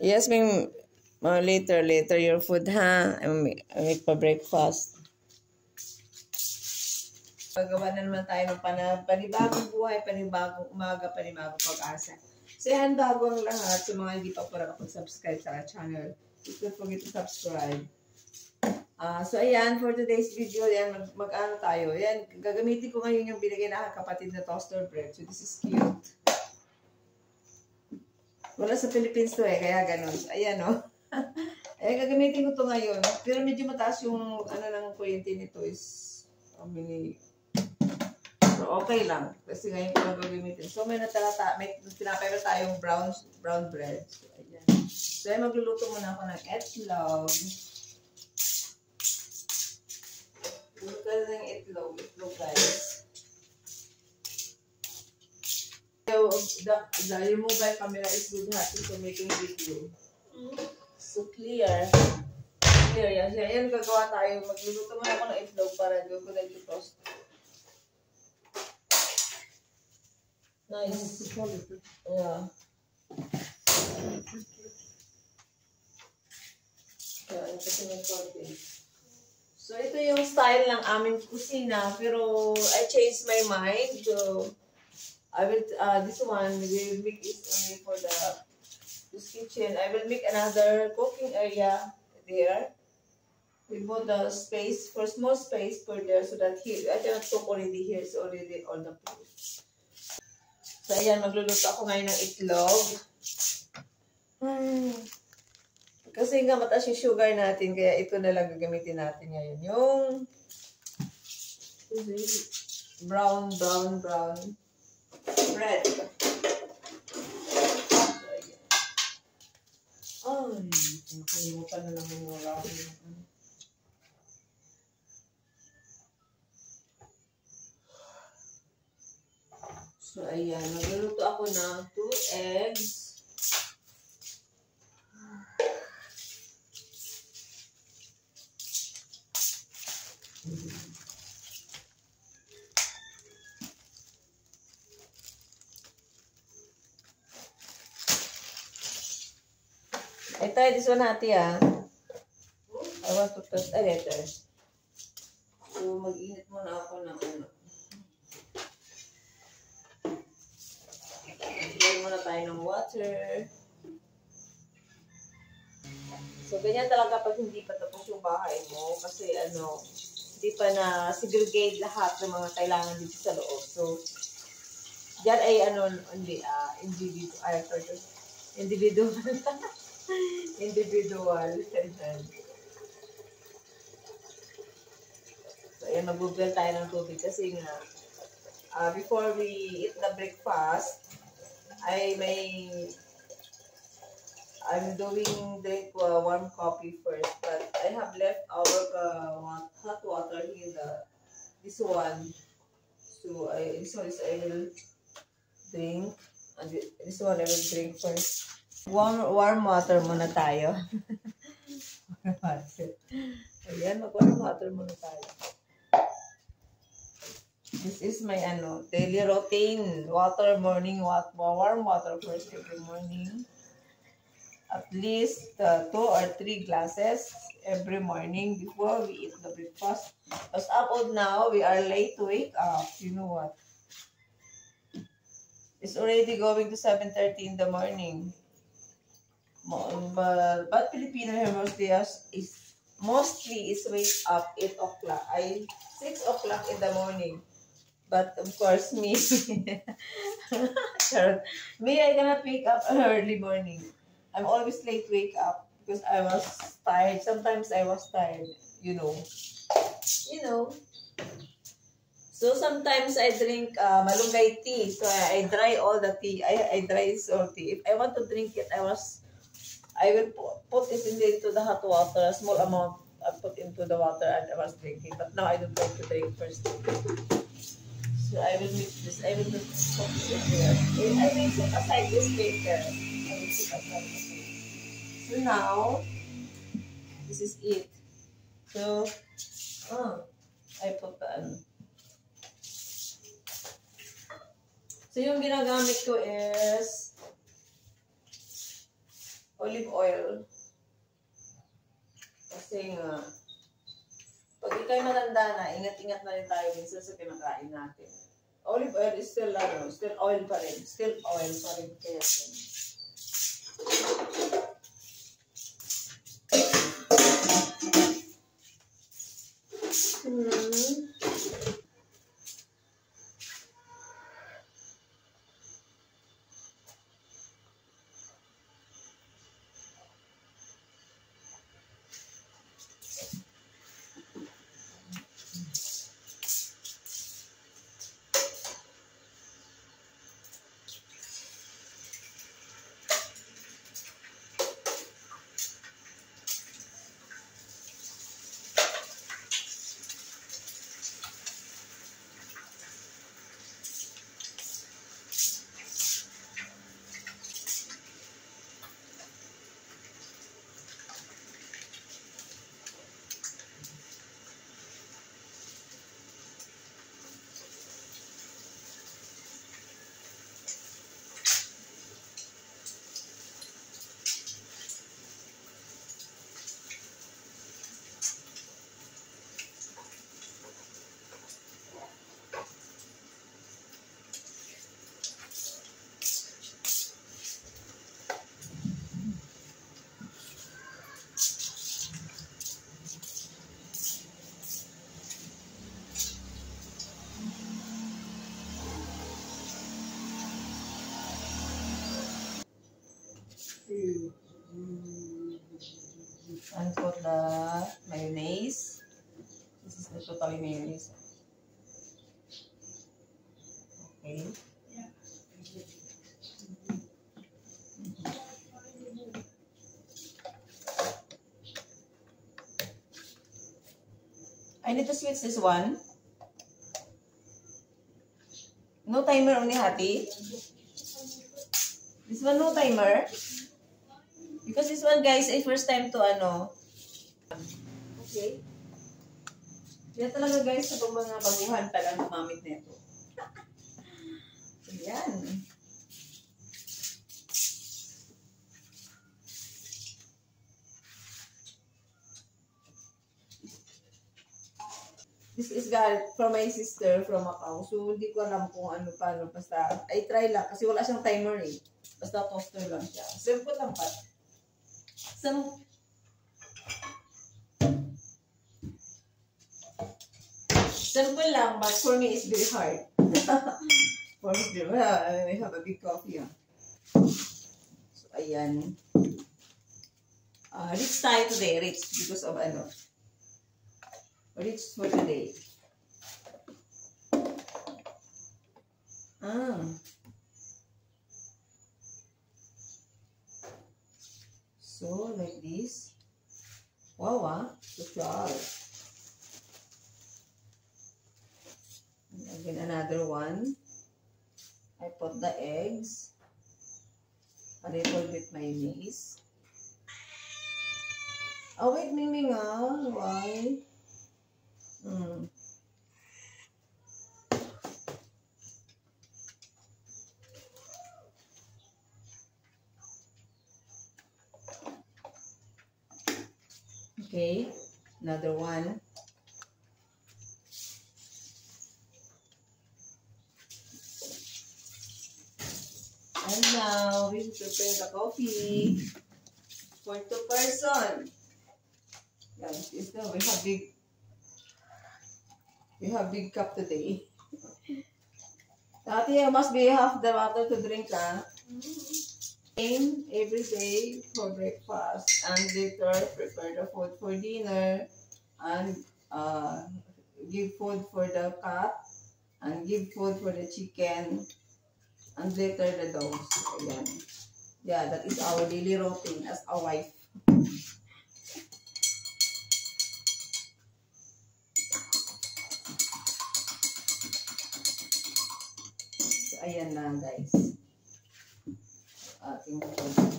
Yes, later your food, ha? I make pa breakfast. Pagawa na naman tayo ng panibagong buhay, panibagong umaga, panibagong pag-asa. So yan, bago ang lahat, sa mga hindi pa nakapag-subscribe sa channel, don't forget to subscribe. So ayan, for today's video, yan, mag-ano tayo. Yan, gagamitin ko ngayon yung binigay na kapatid na toaster bread. So this is cute. Wala sa Philippines to kaya ganun. Ayan, no? Ayan, gagamitin ko to ngayon. Pero medyo mataas yung, ng kuryente nito is, so, okay lang. Kasi ngayon ko lang gagamitin. So, may tinapay na tayong brown bread. So, ayan. So, ayan, magluluto muna ako ng itlog. Luto ng itlog, guys. So, the mobile camera is good happy for making video. So, clear. Yan. So, ayan, gagawa tayo. Magluluto muna ako ng itlog para doon ko dahil toast. Nice. Yeah. So, ito yung style ng aming kusina. Pero, I changed my mind. So, I will, this one, we will make it only for this kitchen. I will make another cooking area there. We bought the space, for small space for there, so that here, I cannot cook already here, it's already all the place. So, ayan, magluluto ako ngayon ng itlog. Kasi nga mataas yung sugar natin, kaya ito na lang gagamitin natin ngayon. Yung brown bread. Ay, nakalimutan na naman yung wala. So, ayan. Magluluto ako ng 2 eggs. I try this one natin, I want to toast a letter. So, mag-init muna ako ng ano. Lagyan muna tayo ng water. So, ganyan talaga pag hindi pa tapos yung bahay mo. Kasi, hindi pa na-segregate lahat ng mga kailangan dito sa loob. So, dyan ay, individual. Individual. So, ayan, mag-google tayo ng tubig kasi nga, before we eat the breakfast, I'm doing drink warm coffee first, but I have left our hot water in this one. So, this one is I will drink, and this one I will drink first. Warm water muna tayo. Ayan, mag-warm water muna tayo. This is my daily routine. Warm water first every morning. At least 2 or 3 glasses every morning before we eat the breakfast. As up of now, we are late to wake up. You know what? It's already going to 7:30 in the morning. But Filipino mostly wake up 8 o'clock. 6 o'clock in the morning. But of course, me, I cannot wake up early morning. I'm always late wake up because I was tired. Sometimes I was tired, you know. So sometimes I drink malunggay tea. So I dry all the tea. I dry this all tea. If I want to drink it, I will put it into the hot water. A small amount I put into the water and I was drinking. But now I don't like to drink first. So I will mix this. I will mix this here. I will set aside this later. I will set aside this. So now, this is it. So, I put the So yung ginagamit ko is Olive oil. Kasi nga, pag ikaw'y matanda na, ingat-ingat na rin tayo minsan sa kinakain natin. Olive oil is still, still oil pa rin. Still oil pa rin. Kaya and put the mayonnaise. This is the totally mayonnaise. Okay. I need to switch this one. No timer only, Hati. This one no timer. Because this one, guys, ay first time to Okay. Yan talaga, guys, sa mga baguhan talagang gumamit nito. Ayan. This is got from my sister from Macau. So, hindi ko alam kung ano paano. Basta, I try lang. Kasi wala siyang timer eh. Basta toaster lang siya. Simple lang pa. Simple lang, but for me, it's very hard. For me, it's very hard. I have a big coffee. So, ayan. Rich tayo today. Rich because of Rich for today. So, like this. Wow, social. And again, another one. I put the eggs. A little bit mayonnaise. Oh, wait, Miming, why? Okay, another one. And now we prepare the coffee for 2 person. Yes, we have big cup today. Tati, must be half the water to drink, Every day for breakfast, and later prepare the food for dinner, and give food for the cat, and give food for the chicken, and later the dogs. Ayan. Yeah, that is our daily routine as a wife. So, ayan na, guys. Ating food.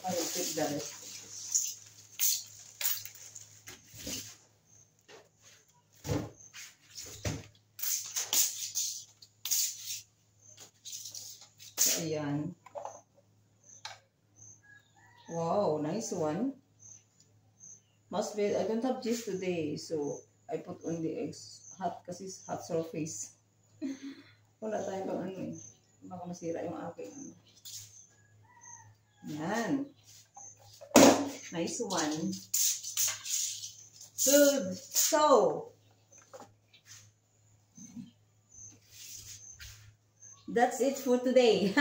I will take the rest of this. So, ayan. Wow, nice one. Must be, I don't have cheese today, so I put on the eggs. Hot kasi hot surface. Wala tayong pang ano eh. Baka masira yung aking ano. Yan. Nice one. Good. So, that's it for today.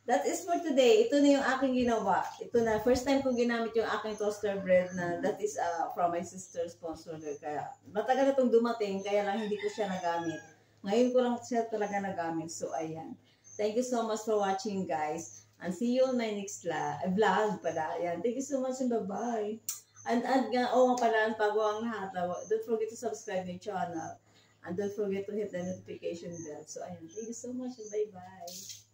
That is for today. Ito na yung aking ginawa. Ito na, first time kong ginamit yung aking toaster bread na that is from my sister's sponsor. Kaya matagal na itong dumating, kaya lang hindi ko siya nagamit. Ngayon ko lang siya talaga nagamit. So, ayan. Thank you so much for watching, guys. And see you on my next vlog pala. Ayan. Thank you so much and bye-bye. And nga, nga pala, bago ang lahat, don't forget to subscribe my channel. And don't forget to hit the notification bell. So, ayan. Thank you so much and bye-bye.